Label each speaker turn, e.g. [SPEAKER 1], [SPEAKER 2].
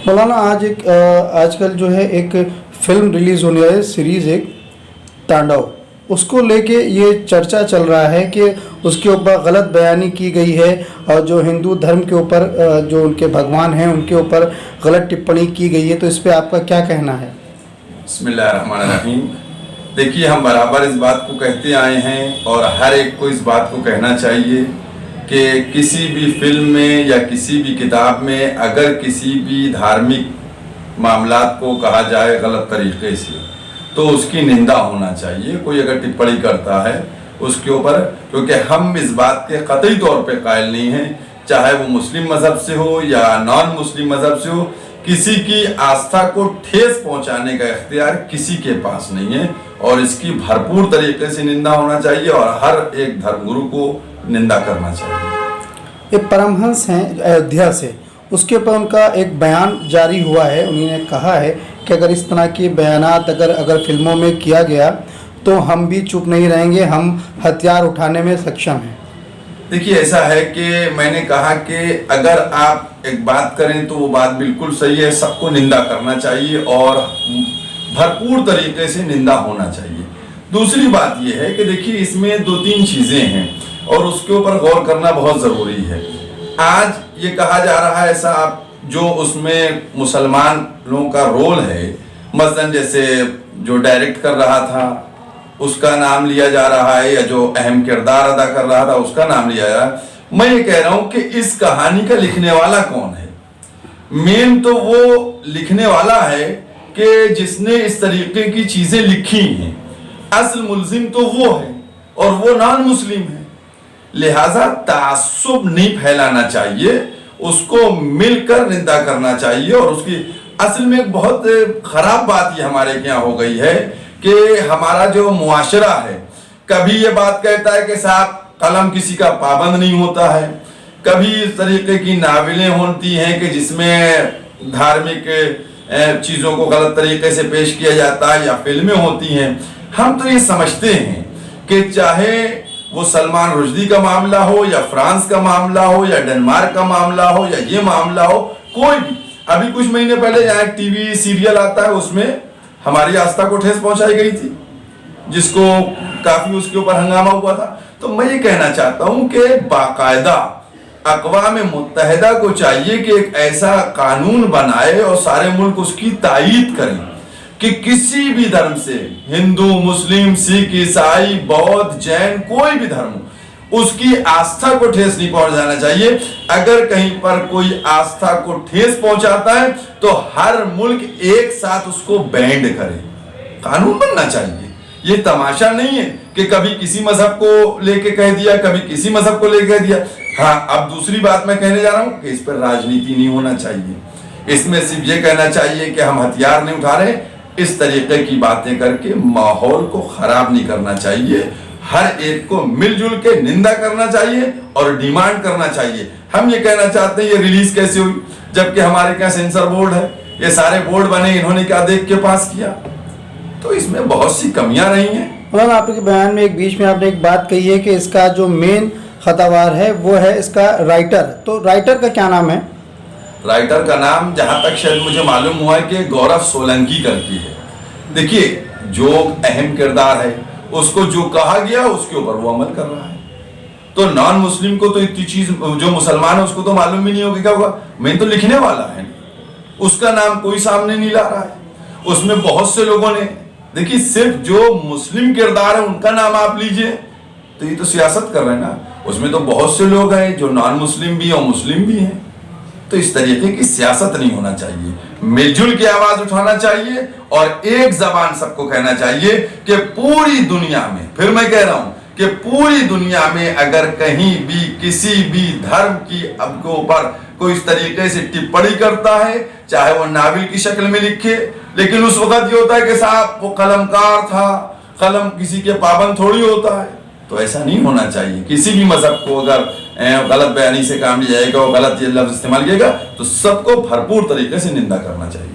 [SPEAKER 1] मौलाना आजकल जो है एक फिल्म रिलीज़ होने वाली है, सीरीज़ एक तांडव, उसको लेके ये चर्चा चल रहा है कि उसके ऊपर गलत बयानी की गई है और जो हिंदू धर्म के ऊपर जो उनके भगवान हैं उनके ऊपर गलत टिप्पणी की गई है, तो इस पे आपका क्या कहना है?
[SPEAKER 2] बिस्मिल्लाहिर्रहमानिर्रहीम। देखिए, हम बराबर इस बात को कहते आए हैं और हर एक को इस बात को कहना चाहिए कि किसी भी फिल्म में या किसी भी किताब में अगर किसी भी धार्मिक मामलात को कहा जाए गलत तरीके से तो उसकी निंदा होना चाहिए। कोई अगर टिप्पणी करता है उसके ऊपर, क्योंकि हम इस बात के कतई तौर पे कायल नहीं हैं, चाहे वो मुस्लिम मज़हब से हो या नॉन मुस्लिम मज़हब से हो, किसी की आस्था को ठेस पहुंचाने का इख्तियार किसी के पास नहीं है और इसकी भरपूर तरीके से निंदा होना चाहिए और हर एक धर्मगुरु को निंदा करना चाहिए।
[SPEAKER 1] एक परमहंस हैं अयोध्या से, उसके ऊपर उनका एक बयान जारी हुआ है। उन्होंने कहा है कि अगर इस तरह के बयानात अगर फिल्मों में किया गया तो हम भी चुप नहीं रहेंगे, हम हथियार उठाने में सक्षम हैं।
[SPEAKER 2] देखिए, ऐसा है कि मैंने कहा कि अगर आप एक बात करें तो वो बात बिल्कुल सही है, सबको निंदा करना चाहिए और भरपूर तरीके से निंदा होना चाहिए। दूसरी बात यह है कि देखिए, इसमें दो तीन चीज़ें हैं और उसके ऊपर गौर करना बहुत ज़रूरी है। आज ये कहा जा रहा है ऐसा जो उसमें मुसलमान लोगों का रोल है, मसलन जैसे जो डायरेक्ट कर रहा था उसका नाम लिया जा रहा है या जो अहम किरदार अदा कर रहा था उसका नाम लिया जा रहा है। मैं ये कह रहा हूं कि इस कहानी का लिखने वाला कौन है? मेन तो वो लिखने वाला है कि जिसने इस तरीके की चीजें लिखी हैं। असल मुल्जिम तो वो है और वो नॉन मुस्लिम है। लिहाजा तासुब नहीं फैलाना चाहिए, उसको मिलकर निंदा करना चाहिए। और उसकी असल में एक बहुत खराब बात ये हमारे यहाँ हो गई है कि हमारा जो मुआशरा है, कभी ये बात कहता है कि साहब कलम किसी का पाबंद नहीं होता है, कभी इस तरीके की नावलें होती हैं कि जिसमें धार्मिक चीज़ों को गलत तरीके से पेश किया जाता है, या फिल्में होती हैं। हम तो ये समझते हैं कि चाहे वो सलमान रुश्दी का मामला हो या फ्रांस का मामला हो या डेनमार्क का मामला हो या ये मामला हो, कोई भी। अभी कुछ महीने पहले यहाँ एक टीवी सीरियल आता है, उसमें हमारी आस्था को ठेस पहुंचाई गई थी, जिसको काफी उसके ऊपर हंगामा हुआ था। तो मैं ये कहना चाहता हूं कि बाकायदा अक़वाम मुत्तहिदा को चाहिए कि एक ऐसा कानून बनाए और सारे मुल्क उसकी तायीद करें कि किसी भी धर्म से, हिंदू, मुस्लिम, सिख, ईसाई, बौद्ध, जैन, कोई भी धर्म, उसकी आस्था को ठेस नहीं पहुंचाना चाहिए। अगर कहीं पर कोई आस्था को ठेस पहुंचाता है तो हर मुल्क एक साथ उसको बैंड करे। कानून बनना चाहिए। ये तमाशा नहीं है कि कभी किसी मजहब को लेके कह दिया, कभी किसी मजहब को लेके कह दिया। हाँ, अब दूसरी बात मैं कहने जा रहा हूं कि इस पर राजनीति नहीं होना चाहिए। इसमें सिर्फ ये कहना चाहिए कि हम हथियार नहीं उठा रहे, इस तरीके की बातें करके माहौल को खराब नहीं करना चाहिए। हर एक को मिलजुल के निंदा करना चाहिए और डिमांड करना चाहिए। हम ये कहना चाहते हैं ये रिलीज कैसे हुई, जबकि हमारे क्या सेंसर बोर्ड है, ये सारे बोर्ड बने, इन्होंने क्या देख के पास किया? तो इसमें बहुत सी कमियां रही हैं।
[SPEAKER 1] उन्होंने आपके बयान में एक बीच में आपने एक बात कही है कि इसका जो मेन खतावार है वो है इसका राइटर। तो राइटर का क्या नाम है?
[SPEAKER 2] राइटर का नाम जहां तक शायद मुझे मालूम हुआ है कि गौरव सोलंकी करके है। देखिए, जो अहम किरदार है उसको जो कहा गया उसके ऊपर वो अमल कर रहा है। तो नॉन मुस्लिम को तो इतनी चीज, जो मुसलमान है उसको तो मालूम भी नहीं होगा क्या होगा। मैं तो लिखने वाला है, उसका नाम कोई सामने नहीं ला रहा है। उसमें बहुत से लोगों ने, देखिए, सिर्फ जो मुस्लिम किरदार है उनका नाम आप लीजिए तो ये तो सियासत कर रहे हैं ना। उसमें तो बहुत से लोग हैं जो नॉन मुस्लिम भी और मुस्लिम भी हैं। तो इस तरीके की सियासत नहीं होना चाहिए। मिलजुल की आवाज उठाना चाहिए और एक जबान सबको कहना चाहिए कि पूरी दुनिया में, फिर मैं कह रहा हूं कि पूरी दुनिया में अगर कहीं भी किसी भी धर्म की अब के ऊपर कोई इस तरीके से टिप्पणी करता है, चाहे वो नावल की शक्ल में लिखे, लेकिन उस वक्त ये होता है कि साहब वो कलमकार था, कलम किसी के पाबंद थोड़ी होता है। तो ऐसा नहीं होना चाहिए। किसी भी मजहब को अगर गलत बयानी से काम लिया जाएगा और गलत ये लफ्ज इस्तेमाल किएगा तो सबको भरपूर तरीके से निंदा करना चाहिए।